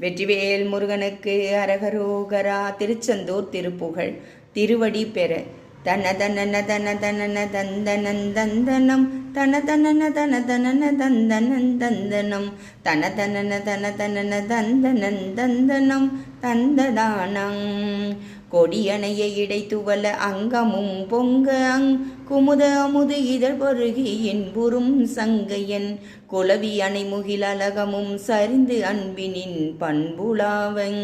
வெற்றிவேல் முருகனுக்கு அரகரோகரா. திருச்செந்தூர் திருப்புகழ். திருவடி பெற தன தனன தன தனன தந்தனன் தந்தனம் தன தனன தன தனன தந்தனன் தந்தனம் தன தனன தன தனன தந்தனன் தந்தனம் தந்ததானங் கொடியணைய இடைத்துவல அங்கமும் பொங்க குமுத அமுது இதழ் பருகி என்புறும் சங்கையன் குலவி அணைமுகில் அலகமும் சரிந்து அன்பினின் பண்புலாவங்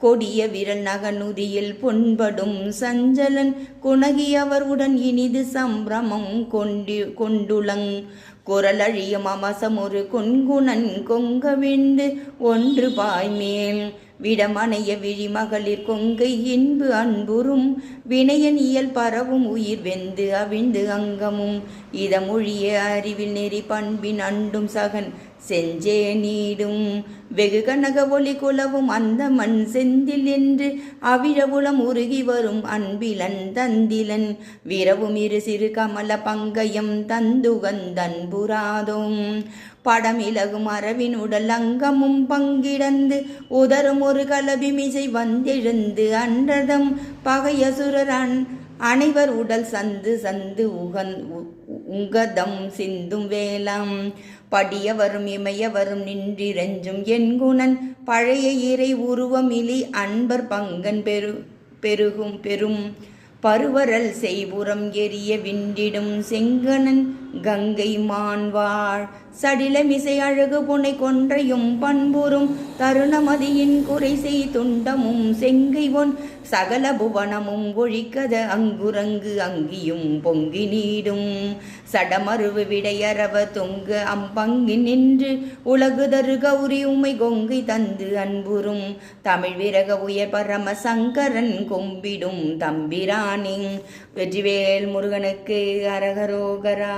கொடிய விரல் நகனுதியில் பொன்படும் சஞ்சலன் குணகி அவர் உடன் இனிது சம்பிரமம் கொண்டுளங் குரலழியும் அமசம் ஒரு கொன்குணன் கொங்கவிண்டு ஒன்று பாய்மேல் விடமனைய விழிமகளிர் கொங்கை இன்பு அன்புறும் வினயன் இயல் பரவும் உயிர் வெந்து அவிழ்ந்து அங்கமும் இதமொழிய அறிவில் நெறி பண்பின் அண்டும் சகன் செஞ்சே நீடும் வெகு கனக ஒளி குலவும் அந்த மண் செந்தில் என்று அவிழவுளம் உருகி வரும் அன்பிலன் தந்திலன் விரவும் இரு சிறு கமல பங்கயம் தந்துகந்தன்புராதும் படமிலகும் அரவின் உடல் அங்கமும் பங்கிடந்து உதரும் ஒரு கலபிமிசை வந்தெழுந்து அன்றதம் பகையசுரன் அனைவர் உடல் சந்து சந்து உங்கதம் சிந்தும் வேலாம் படியவரும் இமையவரும் நின்றிரஞ்சும் என்குணன் பழைய இறை உருவமிலி அன்பர் பங்கன் பெரும் பருவரல் செய்புறம் எரிய விண்டிடும் செங்கணன் கங்கை மான்வாள் சடிலமிசை அழகு புனை கொன்றையும் பண்புறும் தருணமதியின் குறை செய் துண்டமும் செங்கை ஒன் சகல புவனமும் ஒழிக்கத அங்குரங்கு அங்கியும் பொங்கி நீடும் சடமருவு விடையறவ தொங்கு அம்பங்கி நின்று உலகுதரு கௌரி உமை கொங்கை தந்து அன்புறும் தமிழ் விரக உயர் பரம சங்கரன் கொம்பிடும் தம்பிரானிங். வெற்றிவேல் முருகனுக்கு அரகரோகரா.